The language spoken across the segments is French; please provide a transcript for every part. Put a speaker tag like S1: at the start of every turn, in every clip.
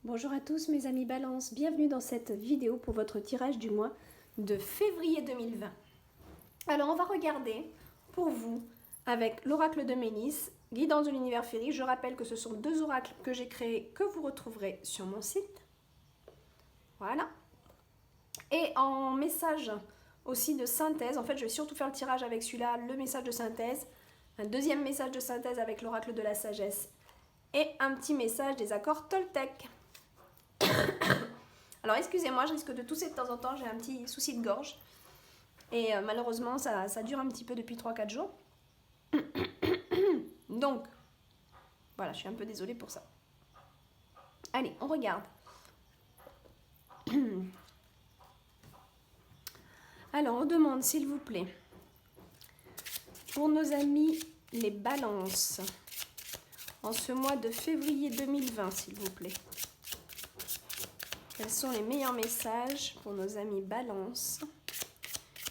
S1: Bonjour à tous mes amis Balance, bienvenue dans cette vidéo pour votre tirage du mois de février 2020. Alors on va regarder pour vous avec l'oracle de Mélis, guidance de l'univers féerique. Je rappelle que ce sont deux oracles que j'ai créés que vous retrouverez sur mon site. Voilà. Et en message aussi de synthèse, en fait je vais surtout faire le tirage avec celui-là, le message de synthèse, un deuxième message de synthèse avec l'oracle de la sagesse et un petit message des accords Toltec. Alors excusez-moi, je risque de tousser de temps en temps, j'ai un petit souci de gorge. Et malheureusement, ça dure un petit peu depuis 3-4 jours. Donc, voilà, je suis un peu désolée pour ça. Allez, on regarde. Alors, on demande, s'il vous plaît, pour nos amis les balances, en ce mois de février 2020, s'il vous plaît. Quels sont les meilleurs messages pour nos amis balances?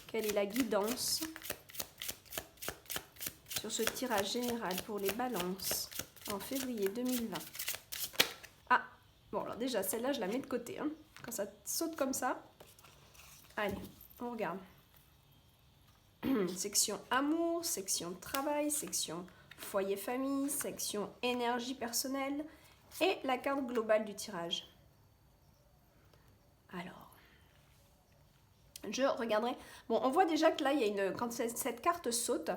S1: Quelle est la guidance sur ce tirage général pour les balances en février 2020? Ah, bon alors déjà celle-là je la mets de côté, hein, quand ça saute comme ça. Allez, on regarde. Section amour, section travail, section foyer-famille, section énergie personnelle et la carte globale du tirage. Alors, je regarderai. Bon, on voit déjà que là, il y a une. Quand cette carte saute,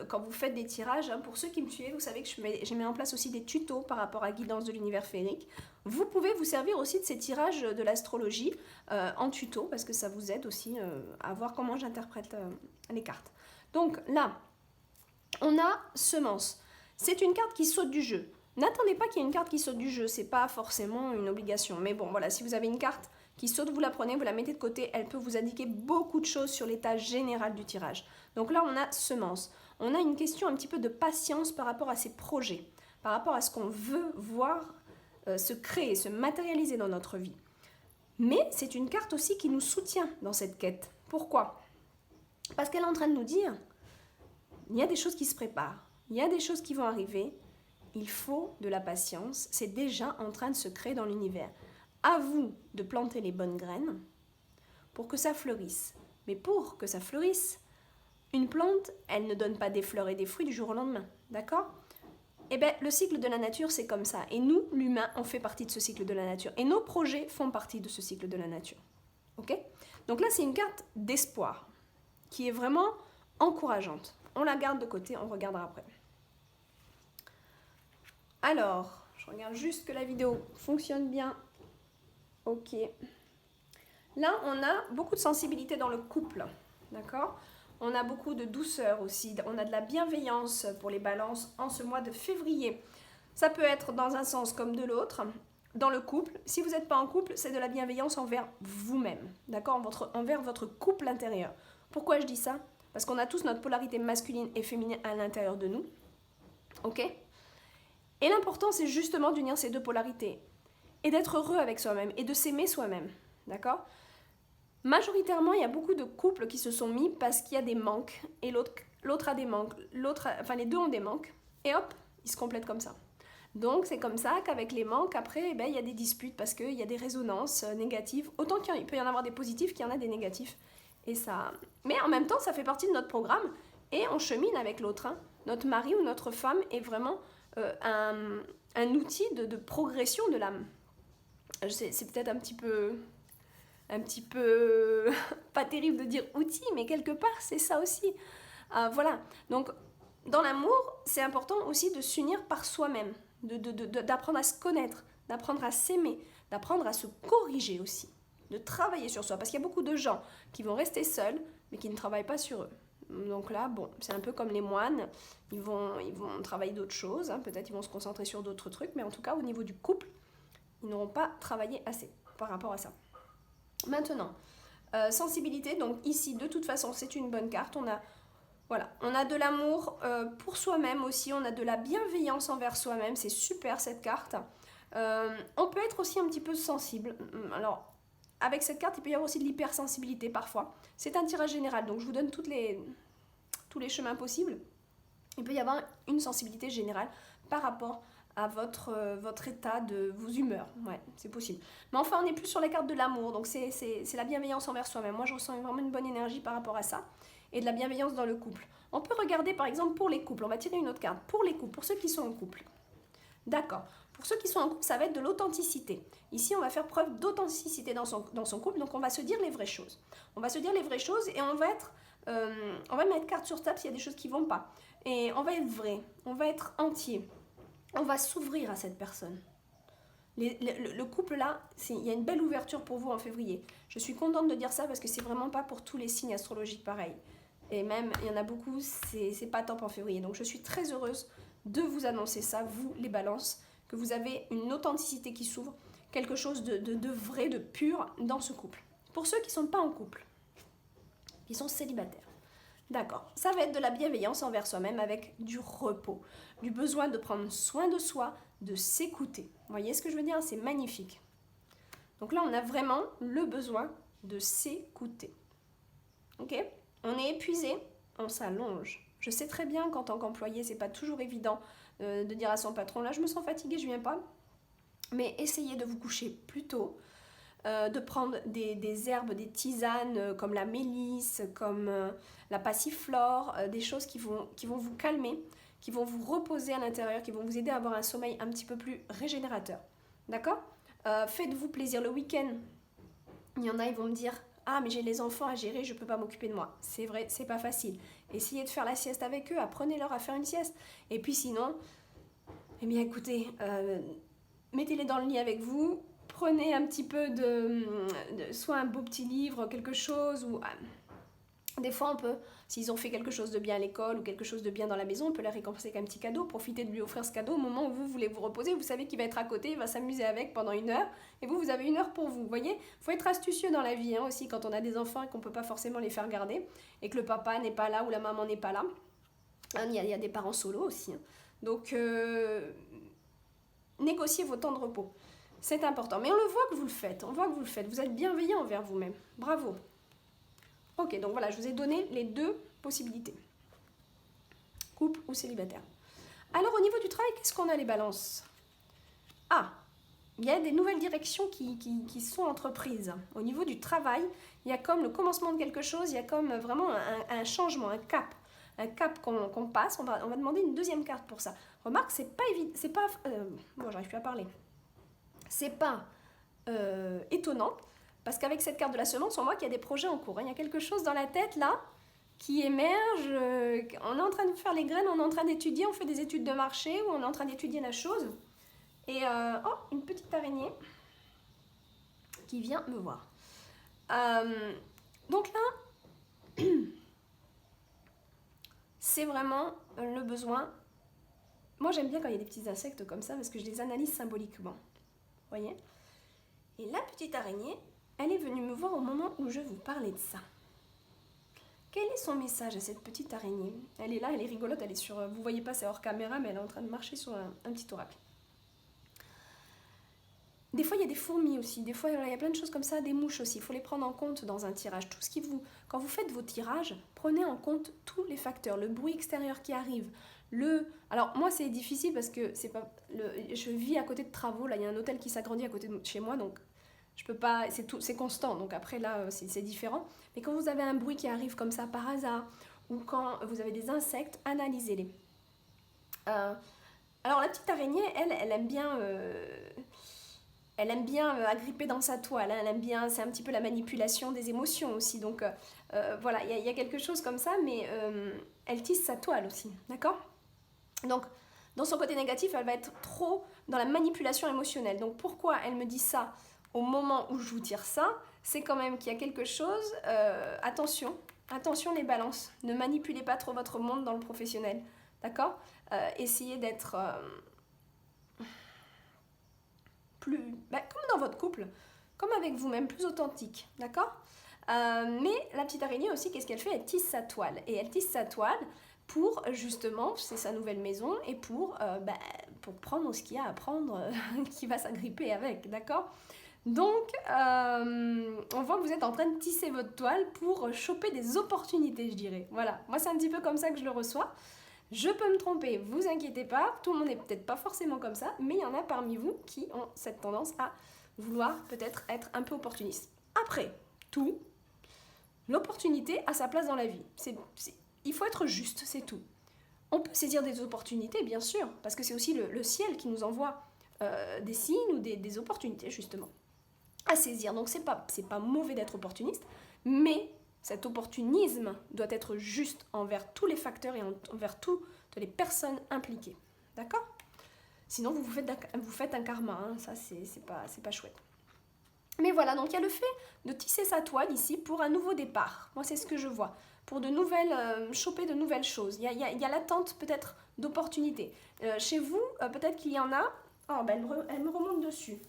S1: quand vous faites des tirages, hein, pour ceux qui me suivent, vous savez que j'ai mis en place aussi des tutos par rapport à guidance de l'univers féerique. Vous pouvez vous servir aussi de ces tirages de l'astrologie en tuto, parce que ça vous aide aussi à voir comment j'interprète les cartes. Donc là, on a semence. C'est une carte qui saute du jeu. N'attendez pas qu'il y ait une carte qui saute du jeu, c'est pas forcément une obligation. Mais bon, voilà, si vous avez une carte qui saute, vous la prenez, vous la mettez de côté, elle peut vous indiquer beaucoup de choses sur l'état général du tirage. Donc là, on a semence. On a une question un petit peu de patience par rapport à ces projets, par rapport à ce qu'on veut voir se créer, se matérialiser dans notre vie. Mais c'est une carte aussi qui nous soutient dans cette quête. Pourquoi? Parce qu'elle est en train de nous dire, il y a des choses qui se préparent, il y a des choses qui vont arriver, il faut de la patience, c'est déjà en train de se créer dans l'univers. À vous de planter les bonnes graines pour que ça fleurisse. Mais pour que ça fleurisse, une plante, elle ne donne pas des fleurs et des fruits du jour au lendemain. D'accord? Eh bien, le cycle de la nature, c'est comme ça. Et nous, l'humain, on fait partie de ce cycle de la nature. Et nos projets font partie de ce cycle de la nature. Ok? Donc là, c'est une carte d'espoir qui est vraiment encourageante. On la garde de côté, on regardera après. Alors, je regarde juste que la vidéo fonctionne bien. Ok. Là, on a beaucoup de sensibilité dans le couple, d'accord? On a beaucoup de douceur aussi, on a de la bienveillance pour les balances en ce mois de février. Ça peut être dans un sens comme de l'autre, dans le couple. Si vous n'êtes pas en couple, c'est de la bienveillance envers vous-même, d'accord? Envers votre couple intérieur. Pourquoi je dis ça? Parce qu'on a tous notre polarité masculine et féminine à l'intérieur de nous, ok? Et l'important, c'est justement d'unir ces deux polarités et d'être heureux avec soi-même et de s'aimer soi-même, d'accord? Majoritairement, il y a beaucoup de couples qui se sont mis parce qu'il y a des manques et l'autre a des manques, enfin les deux ont des manques et hop, ils se complètent comme ça. Donc c'est comme ça qu'avec les manques, après, il y a des disputes parce qu'il y a des résonances négatives. Autant qu'il peut y en avoir des positifs qu'il y en a des négatifs. Et ça... Mais en même temps, ça fait partie de notre programme et on chemine avec l'autre. Hein. Notre mari ou notre femme est vraiment un outil de progression de l'âme. C'est peut-être un petit peu pas terrible de dire outil, mais quelque part c'est ça aussi. Voilà, donc dans l'amour, c'est important aussi de s'unir par soi-même, d'apprendre à se connaître, d'apprendre à s'aimer, d'apprendre à se corriger aussi, de travailler sur soi, parce qu'il y a beaucoup de gens qui vont rester seuls, mais qui ne travaillent pas sur eux. Donc là, bon, c'est un peu comme les moines, ils vont travailler d'autres choses, hein, peut-être ils vont se concentrer sur d'autres trucs, mais en tout cas, au niveau du couple, ils n'auront pas travaillé assez par rapport à ça. Maintenant, sensibilité, donc ici, de toute façon, c'est une bonne carte. On a de l'amour pour soi-même aussi, on a de la bienveillance envers soi-même, c'est super cette carte. On peut être aussi un petit peu sensible. Alors, avec cette carte, il peut y avoir aussi de l'hypersensibilité parfois. C'est un tirage général, donc je vous donne tous les chemins possibles. Il peut y avoir une sensibilité générale par rapport à votre état de vos humeurs. Ouais, c'est possible. Mais enfin, on n'est plus sur la carte de l'amour, donc c'est la bienveillance envers soi-même. Moi, je ressens vraiment une bonne énergie par rapport à ça, et de la bienveillance dans le couple. On peut regarder par exemple pour les couples, on va tirer une autre carte, pour les couples, pour ceux qui sont en couple. D'accord. Pour ceux qui sont en couple, ça va être de l'authenticité. Ici, on va faire preuve d'authenticité dans son couple, donc on va se dire les vraies choses. On va se dire les vraies choses et on va mettre carte sur table s'il y a des choses qui ne vont pas. Et on va être vrai, on va être entier, on va s'ouvrir à cette personne. Le couple là, il y a une belle ouverture pour vous en février. Je suis contente de dire ça parce que c'est vraiment pas pour tous les signes astrologiques pareil. Et même, il y en a beaucoup, c'est pas top en février. Donc je suis très heureuse de vous annoncer ça, vous les balances, que vous avez une authenticité qui s'ouvre, quelque chose de vrai, de pur dans ce couple. Pour ceux qui ne sont pas en couple, qui sont célibataires, d'accord, ça va être de la bienveillance envers soi-même avec du repos, du besoin de prendre soin de soi, de s'écouter. Vous voyez ce que je veux dire? C'est magnifique. Donc là, on a vraiment le besoin de s'écouter. Ok? On est épuisé, on s'allonge. Je sais très bien qu'en tant qu'employé, c'est pas toujours évident de dire à son patron, là je me sens fatiguée, je viens pas. Mais essayez de vous coucher plus tôt, de prendre des herbes, des tisanes comme la mélisse, comme la passiflore, des choses qui vont vous calmer, qui vont vous reposer à l'intérieur, qui vont vous aider à avoir un sommeil un petit peu plus régénérateur. D'accord? Faites-vous plaisir le week-end. Il y en a, ils vont me dire, ah mais j'ai les enfants à gérer, je ne peux pas m'occuper de moi. C'est vrai, c'est pas facile. Essayez de faire la sieste avec eux, apprenez-leur à faire une sieste. Et puis sinon, eh bien écoutez, mettez-les dans le lit avec vous, prenez un petit peu soit un beau petit livre, quelque chose, ou des fois on peut, s'ils ont fait quelque chose de bien à l'école ou quelque chose de bien dans la maison, on peut les récompenser avec un petit cadeau, profitez de lui offrir ce cadeau au moment où vous voulez vous reposer, vous savez qu'il va être à côté, il va s'amuser avec pendant 1 heure, et vous avez 1 heure pour vous, voyez. Il faut être astucieux dans la vie aussi quand on a des enfants et qu'on ne peut pas forcément les faire garder, et que le papa n'est pas là ou la maman n'est pas là. Il y a des parents solo aussi. Donc, négociez vos temps de repos. C'est important. Mais on le voit que vous le faites. On voit que vous le faites. Vous êtes bienveillant envers vous-même. Bravo. Ok, donc voilà, je vous ai donné les 2 possibilités. Couple ou célibataire. Alors, au niveau du travail, qu'est-ce qu'on a les balances? Ah, il y a des nouvelles directions qui sont entreprises. Au niveau du travail, il y a comme le commencement de quelque chose, il y a comme vraiment un changement, un cap qu'on passe. On va demander une 2e carte pour ça. Remarque, c'est pas évident, c'est pas... bon, j'arrive plus à parler. C'est pas étonnant, parce qu'avec cette carte de la semence, on voit qu'il y a des projets en cours. Il y a quelque chose dans la tête, là, qui émerge. On est en train de faire les graines, on est en train d'étudier, on fait des études de marché, ou on est en train d'étudier la chose. Et, oh, une petite araignée qui vient me voir. Donc là, c'est vraiment le besoin. Moi, j'aime bien quand il y a des petits insectes comme ça, parce que je les analyse symboliquement. Vous voyez? Et la petite araignée, elle est venue me voir au moment où je vous parlais de ça. Quel est son message à cette petite araignée? Elle est là, elle est rigolote, elle est sur... Vous voyez pas, c'est hors caméra, mais elle est en train de marcher sur un petit oracle. Des fois, il y a des fourmis aussi. Des fois, il y a plein de choses comme ça, des mouches aussi. Il faut les prendre en compte dans un tirage. Tout ce qui vous... Quand vous faites vos tirages, prenez en compte tous les facteurs. Le bruit extérieur qui arrive. Alors, moi, c'est difficile parce que c'est pas... je vis à côté de travaux. Là, il y a un hôtel qui s'agrandit à côté de chez moi. Donc, je peux pas... C'est constant. Donc, après, là, c'est différent. Mais quand vous avez un bruit qui arrive comme ça par hasard, ou quand vous avez des insectes, analysez-les. Alors, la petite araignée, elle aime bien... Elle aime bien agripper dans sa toile, elle aime bien, c'est un petit peu la manipulation des émotions aussi. Donc voilà, il y a quelque chose comme ça, mais elle tisse sa toile aussi, d'accord? Donc, dans son côté négatif, elle va être trop dans la manipulation émotionnelle. Donc pourquoi elle me dit ça au moment où je vous tire ça? C'est quand même qu'il y a quelque chose, attention les balances, ne manipulez pas trop votre monde dans le professionnel, d'accord? Essayez d'être... comme dans votre couple, comme avec vous-même, plus authentique, d'accord? Mais la petite araignée aussi, qu'est-ce qu'elle fait? Elle tisse sa toile. Et elle tisse sa toile pour, justement, c'est sa nouvelle maison, et pour prendre ce qu'il y a à prendre, qui va s'agripper avec, d'accord? Donc, on voit que vous êtes en train de tisser votre toile pour choper des opportunités, je dirais. Voilà, moi c'est un petit peu comme ça que je le reçois. Je peux me tromper, vous inquiétez pas, tout le monde n'est peut-être pas forcément comme ça, mais il y en a parmi vous qui ont cette tendance à vouloir peut-être être un peu opportuniste. Après tout, l'opportunité a sa place dans la vie. Il faut être juste, c'est tout. On peut saisir des opportunités, bien sûr, parce que c'est aussi le ciel qui nous envoie des signes ou des opportunités, justement, à saisir. Donc, c'est pas mauvais d'être opportuniste, mais cet opportunisme doit être juste envers tous les facteurs et envers toutes les personnes impliquées. D'accord? Sinon, vous faites un karma, hein. Ça, c'est pas chouette. Mais voilà, donc il y a le fait de tisser sa toile ici pour un nouveau départ. Moi, c'est ce que je vois. Pour choper de nouvelles choses. Il y a l'attente peut-être d'opportunités. Chez vous, peut-être qu'il y en a... Oh, ben elle me remonte dessus.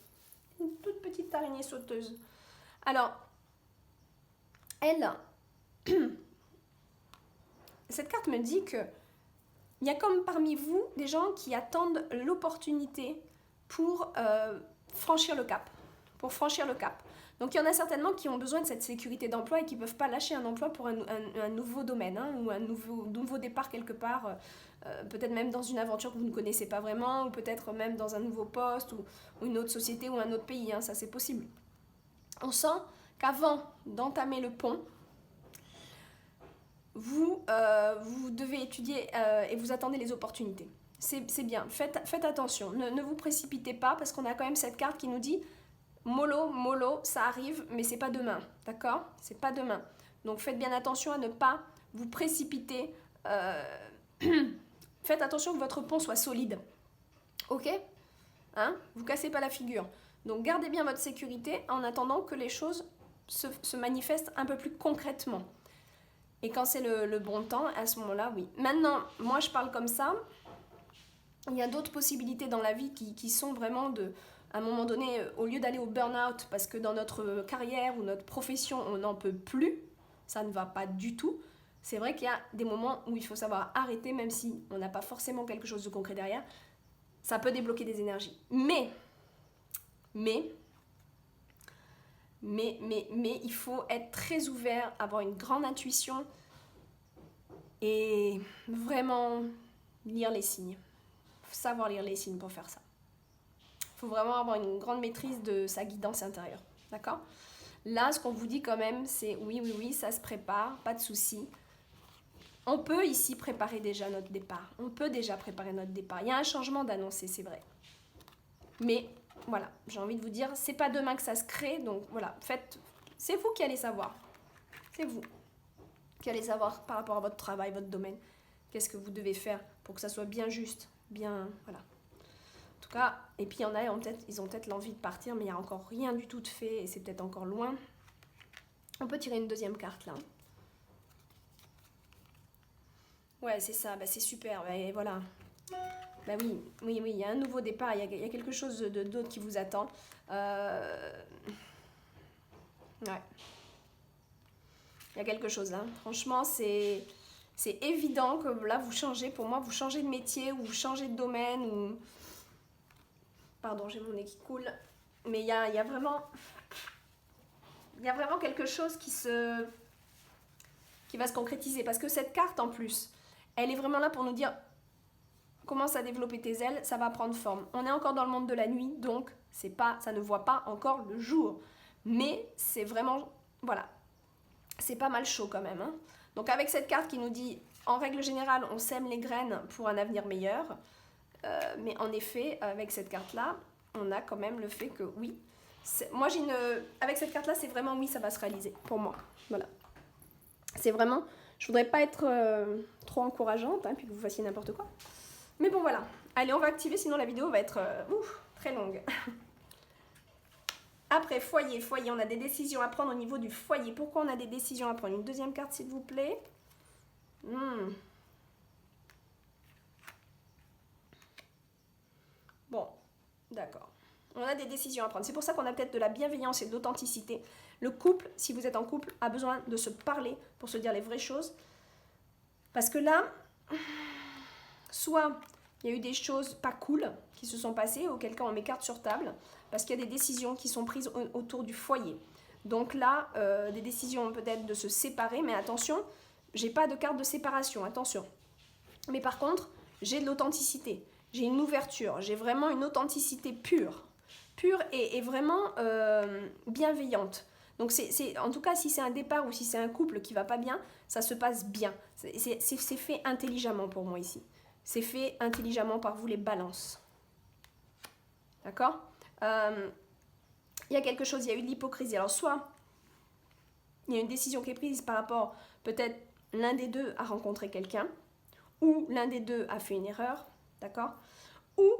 S1: Une toute petite araignée sauteuse. Alors, cette carte me dit que il y a comme parmi vous des gens qui attendent l'opportunité pour franchir le cap. Donc il y en a certainement qui ont besoin de cette sécurité d'emploi et qui ne peuvent pas lâcher un emploi pour un nouveau domaine, hein, ou un nouveau départ quelque part, peut-être même dans une aventure que vous ne connaissez pas vraiment, ou peut-être même dans un nouveau poste, ou une autre société, ou un autre pays, hein, ça c'est possible. On sent qu'avant d'entamer le pont, vous devez étudier et vous attendez les opportunités. C'est bien, faites attention, ne vous précipitez pas, parce qu'on a quand même cette carte qui nous dit mollo, ça arrive, mais c'est pas demain, d'accord? C'est pas demain. Donc faites bien attention à ne pas vous précipiter. Faites attention que votre pont soit solide, ok? Hein? Vous cassez pas la figure. Donc gardez bien votre sécurité en attendant que les choses se manifestent un peu plus concrètement. Et quand c'est le bon temps, à ce moment-là, oui. Maintenant, moi je parle comme ça. Il y a d'autres possibilités dans la vie qui sont vraiment à un moment donné, au lieu d'aller au burn-out, parce que dans notre carrière ou notre profession, on n'en peut plus, ça ne va pas du tout. C'est vrai qu'il y a des moments où il faut savoir arrêter, même si on n'a pas forcément quelque chose de concret derrière. Ça peut débloquer des énergies. Mais, il faut être très ouvert, avoir une grande intuition et vraiment lire les signes. Savoir lire les signes pour faire ça. Il faut vraiment avoir une grande maîtrise de sa guidance intérieure. D'accord? Là, ce qu'on vous dit quand même, c'est oui, ça se prépare, pas de souci. On peut ici préparer déjà notre départ. On peut déjà préparer notre départ. Il y a un changement d'annoncer, c'est vrai. Mais voilà, j'ai envie de vous dire, c'est pas demain que ça se crée, donc voilà, c'est vous qui allez savoir. C'est vous qui allez savoir par rapport à votre travail, votre domaine. Qu'est-ce que vous devez faire pour que ça soit bien juste, bien, voilà. En tout cas, et puis il y en a, ils ont peut-être l'envie de partir, mais il n'y a encore rien du tout de fait, et c'est peut-être encore loin. On peut tirer une deuxième carte, là. Ouais, c'est ça, bah, c'est super, bah, et voilà. Bah oui, il y a un nouveau départ, il y a quelque chose d'autre qui vous attend. Ouais. Il y a quelque chose, hein. Franchement, c'est évident que là, vous changez, pour moi, vous changez de métier, ou vous changez de domaine, ou... Pardon, j'ai mon nez qui coule. Mais il y a vraiment quelque chose qui va se concrétiser. Parce que cette carte, en plus, elle est vraiment là pour nous dire, commence à développer tes ailes, ça va prendre forme. On est encore dans le monde de la nuit, donc ça ne voit pas encore le jour. Mais c'est vraiment, voilà, c'est pas mal chaud quand même, hein. Donc avec cette carte qui nous dit, en règle générale, on sème les graines pour un avenir meilleur. Mais en effet, avec cette carte-là, on a quand même le fait que oui. Moi, avec cette carte-là, c'est vraiment oui, ça va se réaliser pour moi. Voilà. C'est vraiment... Je voudrais pas être trop encourageante, hein, puis que vous fassiez n'importe quoi. Mais bon, voilà. Allez, on va activer, sinon la vidéo va être très longue. Après, foyer, on a des décisions à prendre au niveau du foyer. Pourquoi on a des décisions à prendre? Une deuxième carte, s'il vous plaît. Bon, d'accord. On a des décisions à prendre. C'est pour ça qu'on a peut-être de la bienveillance et de l'authenticité. Le couple, si vous êtes en couple, a besoin de se parler pour se dire les vraies choses. Parce que là, soit il y a eu des choses pas cool qui se sont passées, auquel cas on met carte sur table, parce qu'il y a des décisions qui sont prises autour du foyer. Donc là, des décisions peut-être de se séparer, mais attention, j'ai pas de carte de séparation, attention. Mais par contre, j'ai de l'authenticité, j'ai une ouverture, j'ai vraiment une authenticité pure et vraiment bienveillante. Donc en tout cas, si c'est un départ ou si c'est un couple qui va pas bien, ça se passe bien. C'est fait intelligemment pour moi ici. C'est fait intelligemment par vous les balances. D'accord? Il y a quelque chose, il y a eu de l'hypocrisie. Alors soit il y a une décision qui est prise par rapport, peut-être l'un des deux a rencontré quelqu'un, ou l'un des deux a fait une erreur, d'accord? Ou,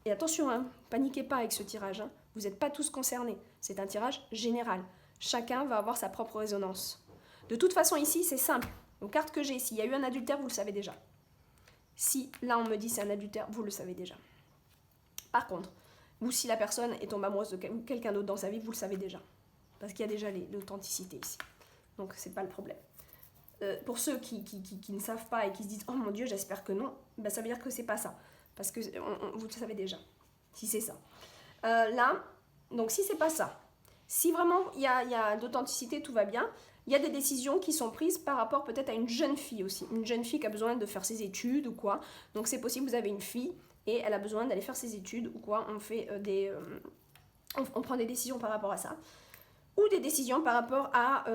S1: et attention, hein, paniquez pas avec ce tirage, hein, vous n'êtes pas tous concernés, c'est un tirage général. Chacun va avoir sa propre résonance. De toute façon, ici, c'est simple. Aux cartes que j'ai, s'il y a eu un adultère, vous le savez déjà. Si là, on me dit c'est un adultère, vous le savez déjà. Par contre, ou si la personne est tombée amoureuse de quelqu'un d'autre dans sa vie, vous le savez déjà. Parce qu'il y a déjà l'authenticité ici. Donc, c'est pas le problème. Pour ceux qui ne savent pas et qui se disent « Oh mon Dieu, j'espère que non », ben, ça veut dire que c'est pas ça. Parce que vous le savez déjà, si c'est ça. Là, donc si c'est pas ça, si vraiment il y a d'authenticité, tout va bien, il y a des décisions qui sont prises par rapport peut-être à une jeune fille aussi. Une jeune fille qui a besoin de faire ses études ou quoi. Donc c'est possible, vous avez une fille et elle a besoin d'aller faire ses études ou quoi. On fait on prend des décisions par rapport à ça. Ou des décisions par rapport à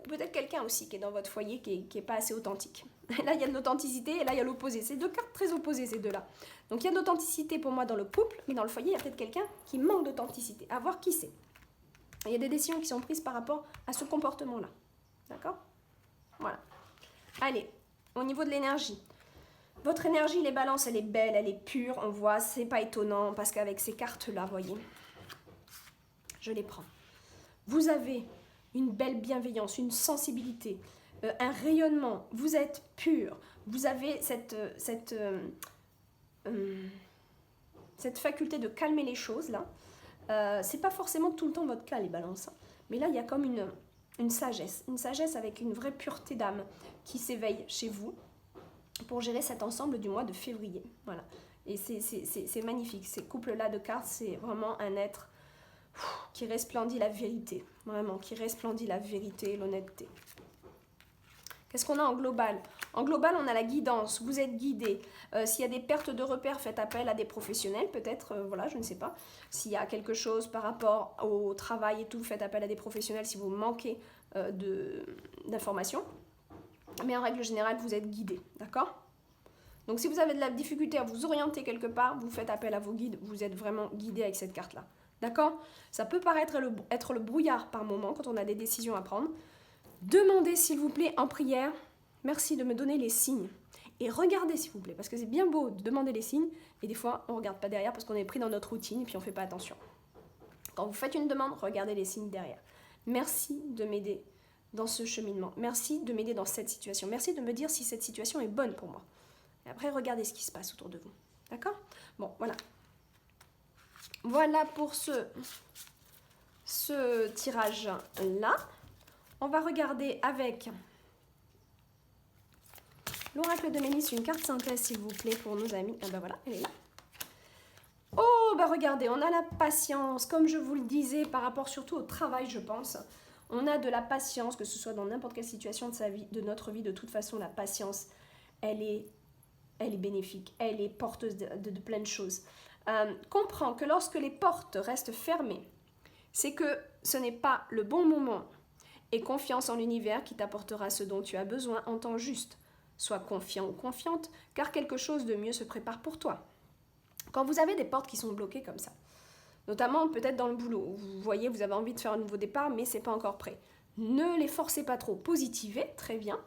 S1: peut-être quelqu'un aussi qui est dans votre foyer qui est pas assez authentique. Là, il y a de l'authenticité et là, il y a l'opposé. C'est deux cartes très opposées, ces deux-là. Donc, il y a de l'authenticité pour moi dans le couple, mais dans le foyer, il y a peut-être quelqu'un qui manque d'authenticité. À voir qui c'est. Il y a des décisions qui sont prises par rapport à ce comportement-là. D'accord? Voilà. Allez, au niveau de l'énergie. Votre énergie, les balances, elle est belle, elle est pure, on voit, c'est pas étonnant, parce qu'avec ces cartes-là, voyez, je les prends. Vous avez une belle bienveillance, une sensibilité, un rayonnement, vous êtes pur, vous avez cette faculté de calmer les choses, là. C'est pas forcément tout le temps votre cas, les balances, hein. Mais là, il y a comme une sagesse avec une vraie pureté d'âme qui s'éveille chez vous, pour gérer cet ensemble du mois de février. Voilà. Et c'est magnifique. Ces couples-là de cartes, c'est vraiment un être qui resplendit la vérité. Vraiment, qui resplendit la vérité et l'honnêteté. Qu'est-ce qu'on a en global? En global, on a la guidance. Vous êtes guidé. S'il y a des pertes de repères, faites appel à des professionnels, peut-être. Voilà, je ne sais pas. S'il y a quelque chose par rapport au travail et tout, faites appel à des professionnels si vous manquez d'informations. Mais en règle générale, vous êtes guidé, d'accord? Donc si vous avez de la difficulté à vous orienter quelque part, vous faites appel à vos guides, vous êtes vraiment guidé avec cette carte-là, d'accord? Ça peut paraître être le brouillard par moment quand on a des décisions à prendre. Demandez s'il vous plaît en prière, merci de me donner les signes. Et regardez s'il vous plaît, parce que c'est bien beau de demander les signes, et des fois on ne regarde pas derrière parce qu'on est pris dans notre routine et puis on ne fait pas attention. Quand vous faites une demande, regardez les signes derrière. Merci de m'aider dans ce cheminement. Merci de m'aider dans cette situation. Merci de me dire si cette situation est bonne pour moi. Et après, regardez ce qui se passe autour de vous. D'accord? Bon, voilà. Voilà pour ce tirage-là. On va regarder avec l'oracle de Ménis, une carte synthèse, s'il vous plaît, pour nos amis. Ah ben voilà, elle est là. Oh, ben regardez, on a la patience, comme je vous le disais, par rapport surtout au travail, je pense. On a de la patience, que ce soit dans n'importe quelle situation de sa vie, de notre vie. De toute façon, la patience, elle est bénéfique. Elle est porteuse de plein de choses. Comprends que lorsque les portes restent fermées, c'est que ce n'est pas le bon moment. Et confiance en l'univers qui t'apportera ce dont tu as besoin en temps juste. Sois confiant ou confiante, car quelque chose de mieux se prépare pour toi. Quand vous avez des portes qui sont bloquées comme ça, notamment peut-être dans le boulot. Vous voyez, vous avez envie de faire un nouveau départ, mais c'est pas encore prêt. Ne les forcez pas trop. Positivez, très bien,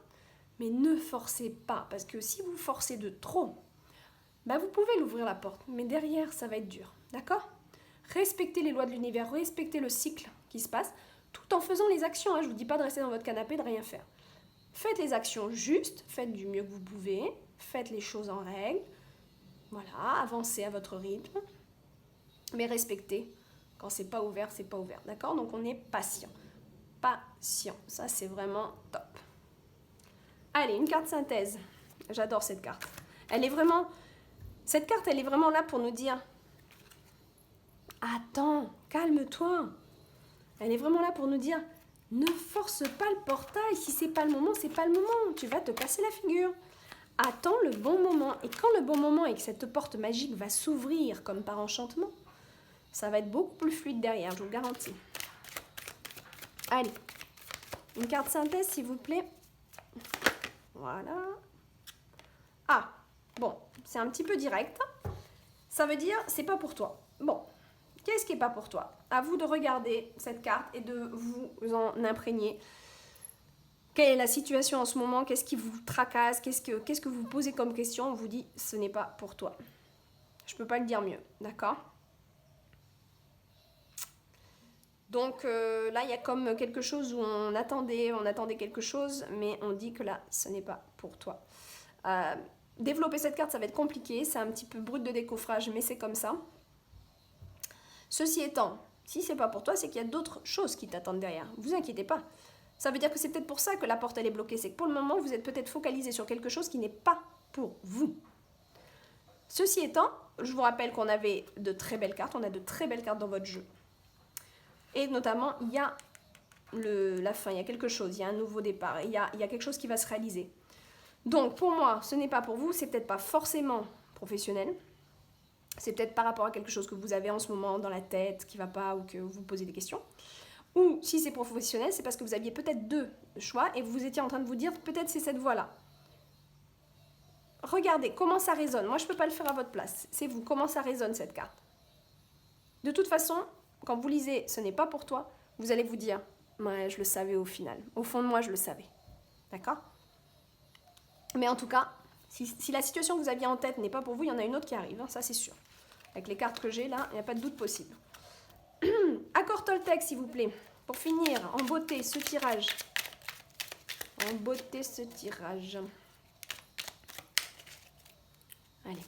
S1: mais ne forcez pas. Parce que si vous forcez de trop, bah vous pouvez l'ouvrir la porte, mais derrière, ça va être dur. D'accord? Respectez les lois de l'univers, respectez le cycle qui se passe, tout en faisant les actions. Je ne vous dis pas de rester dans votre canapé, de rien faire. Faites les actions justes, faites du mieux que vous pouvez, faites les choses en règle. Voilà, avancez à votre rythme. Mais respectez. Quand c'est pas ouvert, c'est pas ouvert. D'accord? Donc on est patient. Patient. Ça, c'est vraiment top. Allez, une carte synthèse. J'adore cette carte. Cette carte, elle est vraiment là pour nous dire attends, calme-toi. Elle est vraiment là pour nous dire Ne force pas le portail. Si c'est pas le moment, c'est pas le moment. Tu vas te casser la figure. Attends le bon moment. Et quand le bon moment et que cette porte magique va s'ouvrir comme par enchantement, ça va être beaucoup plus fluide derrière, je vous le garantis. Allez, une carte synthèse s'il vous plaît. Voilà. Ah, bon, c'est un petit peu direct. Ça veut dire, c'est pas pour toi. Bon, qu'est-ce qui n'est pas pour toi? À vous de regarder cette carte et de vous en imprégner. Quelle est la situation en ce moment? Qu'est-ce qui vous tracasse? Qu'est-ce que vous posez comme question? On vous dit, ce n'est pas pour toi. Je ne peux pas le dire mieux, d'accord? Donc là, il y a comme quelque chose où on attendait quelque chose, mais on dit que là, ce n'est pas pour toi. Développer cette carte, ça va être compliqué, c'est un petit peu brut de décoffrage, mais c'est comme ça. Ceci étant, si c'est pas pour toi, c'est qu'il y a d'autres choses qui t'attendent derrière. Vous inquiétez pas. Ça veut dire que c'est peut-être pour ça que la porte elle est bloquée. C'est que pour le moment, vous êtes peut-être focalisé sur quelque chose qui n'est pas pour vous. Ceci étant, je vous rappelle qu'on avait de très belles cartes. On a de très belles cartes dans votre jeu. Et notamment, il y a la fin, il y a quelque chose, il y a un nouveau départ, il y a quelque chose qui va se réaliser. Donc, pour moi, ce n'est pas pour vous. C'est peut-être pas forcément professionnel. C'est peut-être par rapport à quelque chose que vous avez en ce moment dans la tête qui ne va pas ou que vous posez des questions. Ou si c'est professionnel, c'est parce que vous aviez peut-être deux choix et vous étiez en train de vous dire peut-être c'est cette voie-là. Regardez comment ça résonne. Moi, je ne peux pas le faire à votre place. C'est vous, comment ça résonne cette carte. De toute façon, quand vous lisez ce n'est pas pour toi, vous allez vous dire ouais, je le savais au final. Au fond de moi, je le savais. D'accord? Mais en tout cas, si la situation que vous aviez en tête n'est pas pour vous, il y en a une autre qui arrive, hein, ça c'est sûr. Avec les cartes que j'ai là, il n'y a pas de doute possible. Accord Toltec, s'il vous plaît. Pour finir, en beauté, ce tirage. En beauté, ce tirage. Allez.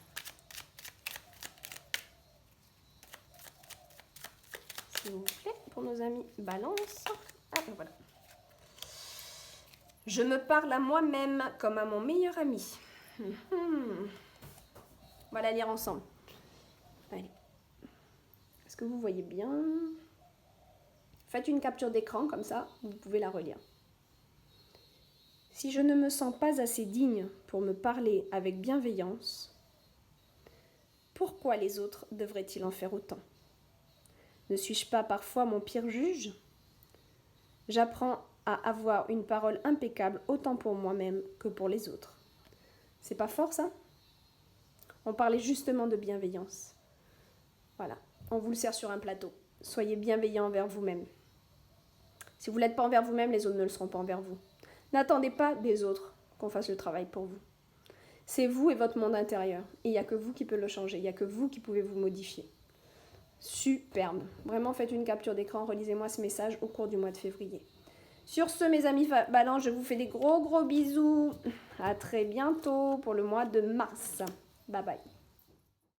S1: S'il vous plaît, pour nos amis Balance. Ah, voilà. Je me parle à moi-même comme à mon meilleur ami. On va la lire ensemble. Allez. Est-ce que vous voyez bien? Faites une capture d'écran, comme ça, vous pouvez la relire. Si je ne me sens pas assez digne pour me parler avec bienveillance, pourquoi les autres devraient-ils en faire autant? Ne suis-je pas parfois mon pire juge? J'apprends à avoir une parole impeccable autant pour moi-même que pour les autres. C'est pas fort, ça? On parlait justement de bienveillance. Voilà, on vous le sert sur un plateau. Soyez bienveillant envers vous-même. Si vous ne l'êtes pas envers vous-même, les autres ne le seront pas envers vous. N'attendez pas des autres qu'on fasse le travail pour vous. C'est vous et votre monde intérieur. Et il n'y a que vous qui pouvez le changer. Il n'y a que vous qui pouvez vous modifier. Superbe. Vraiment, faites une capture d'écran. Relisez-moi ce message au cours du mois de février. Sur ce, mes amis Balance, je vous fais des gros bisous. À très bientôt pour le mois de mars. Bye bye.